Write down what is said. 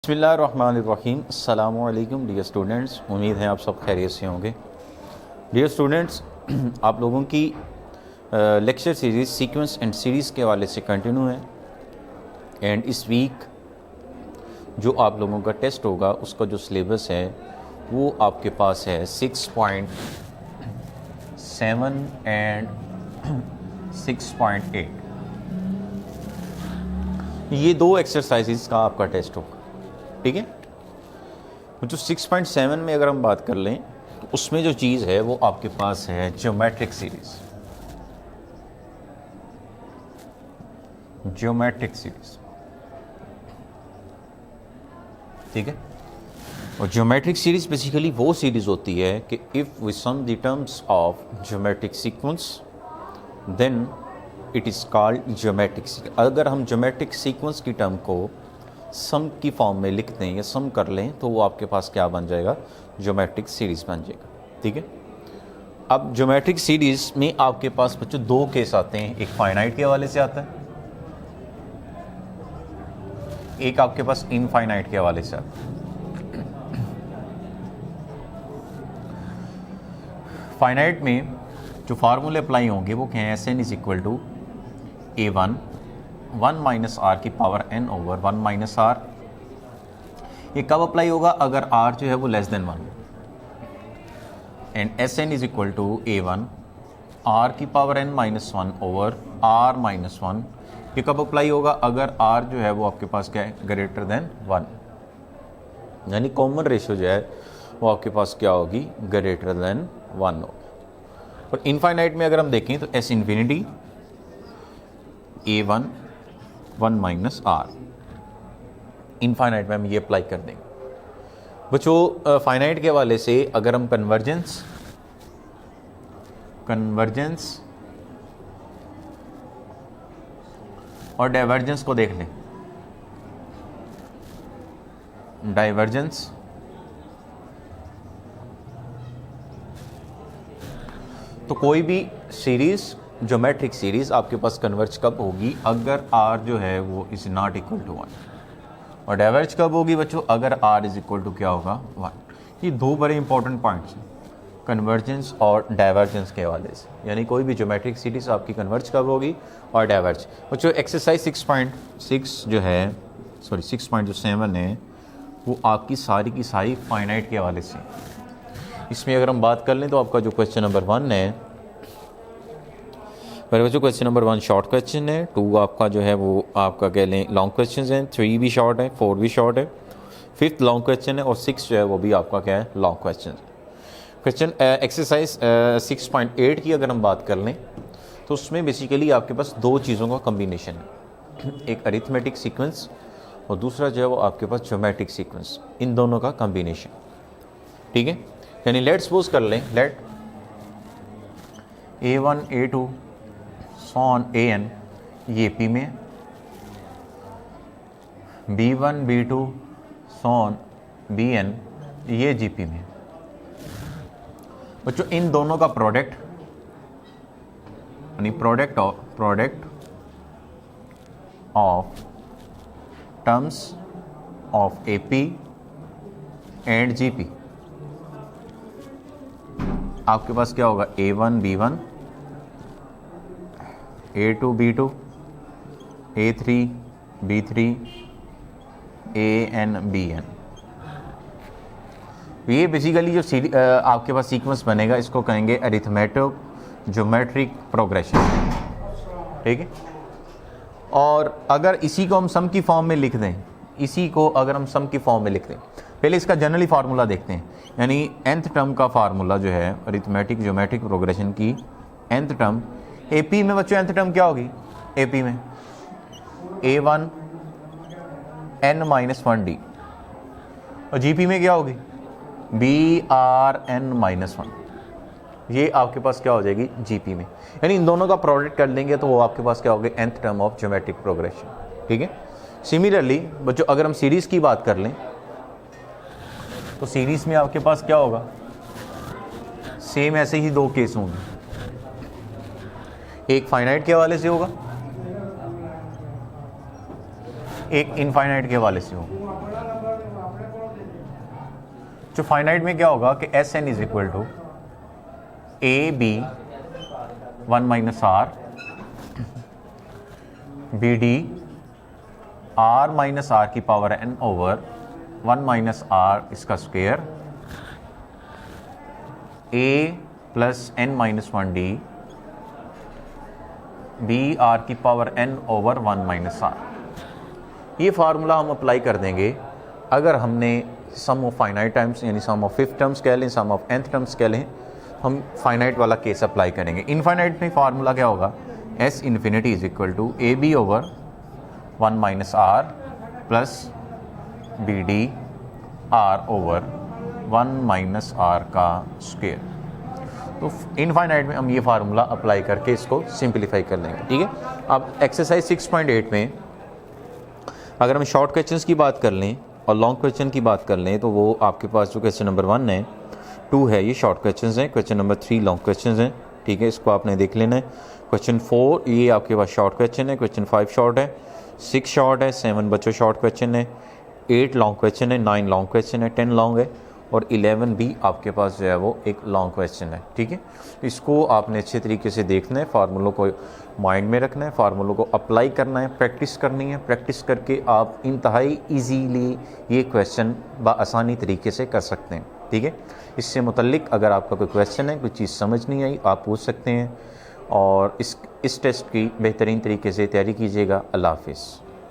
बिस्मिल्लाहिर्रहमानिर्रहीम। अस्सलामु अलैकुम डियर स्टूडेंट्स, उम्मीद है आप सब खैरियत से होंगे। डियर स्टूडेंट्स, आप लोगों की lecture series sequence and series के हवाले से कंटिन्यू है। एंड इस वीक जो आप लोगों का टेस्ट होगा उसका जो सिलेबस है वो आपके पास है 6.7 एंड 6.8। ये दो एक्सरसाइजेस का आपका टेस्ट होगा, ठीक है। जो 6.7 में अगर हम बात कर लें तो उसमें जो चीज़ है वो आपके पास है ज्योमेट्रिक सीरीज़। ठीक है। और ज्योमेट्रिक सीरीज़ बेसिकली वो सीरीज़ होती है कि if we sum the terms of geometric sequence then it is called geometric series. अगर हम ज्योमेट्रिक सीक्वेंस की टर्म को सम की फॉर्म में लिख दें या सम कर लें तो वो आपके पास क्या बन जाएगा, ज्योमेट्रिक सीरीज़ बन जाएगा, ठीक है। अब ज्योमेट्रिक सीरीज़ में आपके पास बच्चों दो केस आते हैं, एक फाइनाइट के हवाले से आता है, एक आपके पास इनफाइनाइट के हवाले से आता है। फाइनाइट में जो फार्मूले अप्लाई होंगे वो क्या है, Sn is equal to A1 1 minus R की power n over 1 minus R. ये कब अप्लाई होगा, अगर r जो है वो less than 1। And Sn is equal to A1 r की power n minus 1 over r minus 1। ये कब अप्लाई होगा, अगर r जो है वो आपके पास क्या है, ग्रेटर देन 1, यानी कॉमन रेशियो जो है वो आपके पास क्या होगी, ग्रेटर देन 1 होगी। और इनफाइनाइट में अगर हम देखें तो S infinity A1 1 minus R. Infinite में हम ये अप्लाई कर देंगे बच्चों। फाइनाइट के हवाले से अगर हम कन्वर्जेंस और डाइवर्जेंस को देख लें, डाइवर्जेंस तो कोई भी सीरीज ज्योमेट्रिक सीरीज आपके पास कन्वर्ज कब होगी, अगर r जो है वो इज नॉट इक्वल टू 1। और डाइवर्ज कब होगी बच्चों, अगर r इज इक्वल टू क्या होगा, 1। ये दो बड़े इंपॉर्टेंट पॉइंट्स हैं कन्वर्जेंस और डाइवर्जेंस के हवाले से, यानी कोई भी ज्योमेट्रिक सीरीज आपकी कन्वर्ज कब होगी और डाइवर्ज। बच्चों एक्सरसाइज 6.6 जो है, सॉरी 6.7 है, वो आपकी सारी की सारी फाइनाइट के हवाले से। इसमें अगर हम बात कर लें तो आपका जो क्वेश्चन नंबर 1 है, पर बच्चों क्वेश्चन नंबर 1 शॉर्ट क्वेश्चन है, 2 आपका जो है वो आपका कह लें लॉन्ग क्वेश्चन हैं, 3 भी शॉर्ट है, 4 भी शॉर्ट है, 5th लॉन्ग क्वेश्चन है और 6 जो है वो भी आपका क्या है, लॉन्ग क्वेश्चन। क्वेश्चन एक्सरसाइज 6.8 की अगर हम बात कर लें तो उसमें बेसिकली आपके पास दो चीज़ों का कम्बिनेशन है, एक अरिथमेटिक सीक्वेंस और दूसरा जो है वो आपके पास ज्योमेट्रिक सीक्वेंस, इन दोनों का कम्बिनेशन, ठीक है। यानी लेट सपोज कर लें, let A1 A2 so on AN ये P में, B1 B2 सॉन BN ये GP में। बच्चों इन दोनों का प्रोडक्ट यानी product of terms of AP and GP आपके पास क्या होगा, A1 B1 A2 B2 A3 B3 AN BN। ये बेसिकली जो आपके पास सीक्वेंस बनेगा इसको कहेंगे अरिथमेटिक ज्योमेट्रिक प्रोग्रेशन, ठीक है। और अगर इसी को हम सम की फॉर्म में लिख दें, पहले इसका जनरली फार्मूला देखते हैं, यानी nth टर्म का फार्मूला जो है अरिथमेटिक ज्योमेट्रिक प्रोग्रेशन की nth टर्म AP में बच्चों nth टर्म क्या होगी, AP में A1 n-1D और GP में क्या होगी, BRn-1। ये आपके पास क्या हो जाएगी, GP में। यानी इन दोनों का प्रोडक्ट कर लेंगे तो वो आपके पास क्या होगी, nth term of geometric progression, ठीक है। सिमिलरली बच्चों अगर हम सीरीज़ की बात कर लें तो सीरीज़ में आपके पास क्या होगा, सेम ऐसे ही दो केस होंगे, एक फाइनाइट के हवाले से होगा, एक इनफाइनाइट के हवाले से होगा। जो फाइनाइट में क्या होगा कि S N is equal to A B 1 minus R B D R minus R की power N over 1 minus R इसका square A plus N minus 1 D B R की power N over 1 minus R. ये formula हम apply कर देंगे अगर हमने सम of finite terms यानी सम ऑफ फिफ्थ टर्म्स कह लें, सम ऑफ nth टर्म्स कह लें, हम फाइनाइट वाला केस अप्लाई करेंगे। इनफाइनाइट में फार्मूला क्या होगा, S infinity is equal to A B over 1 minus R plus B D R over 1 minus R का स्क्वेयर। तो इनफाइनाइट में हम ये फार्मूला अप्लाई करके इसको सिंप्लीफाई कर लेंगे, ठीक है। अब एक्सरसाइज 6.8 में अगर हम शॉर्ट क्वेश्चंस की बात कर लें और लॉन्ग क्वेश्चन की बात कर लें तो वो आपके पास जो क्वेश्चन नंबर 1 है, 2 है, ये शॉर्ट क्वेश्चंस हैं, क्वेश्चन नंबर 3 लॉन्ग क्वेश्चंस हैं, ठीक है, इसको आपने देख लेना है। क्वेश्चन 4 ये आपके पास शॉर्ट क्वेश्चन है, क्वेश्चन 5 शॉर्ट है, 6 शॉर्ट है, 7 बच्चों शॉर्ट क्वेश्चन है, 8 लॉन्ग क्वेश्चन है, 9 लॉन्ग क्वेश्चन है, 10 लॉन्ग है और 11 भी आपके पास जो है वो एक लॉन्ग क्वेश्चन है, ठीक है। इसको आपने अच्छे तरीके से देखना है, फार्मूलों को माइंड में रखना है, फार्मूलों को अप्लाई करना है, प्रैक्टिस करनी है। प्रैक्टिस करके आप इंतहाई इजीली ये क्वेश्चन बआसानी तरीके से कर सकते हैं, ठीक है। इससे मुतल्लिक अगर आपका कोई क्वेश्चन है, कोई चीज़ समझ नहीं आई, आप पूछ सकते हैं और इस टेस्ट की बेहतरीन तरीके से तैयारी कीजिएगा। अल्लाह हाफिज़।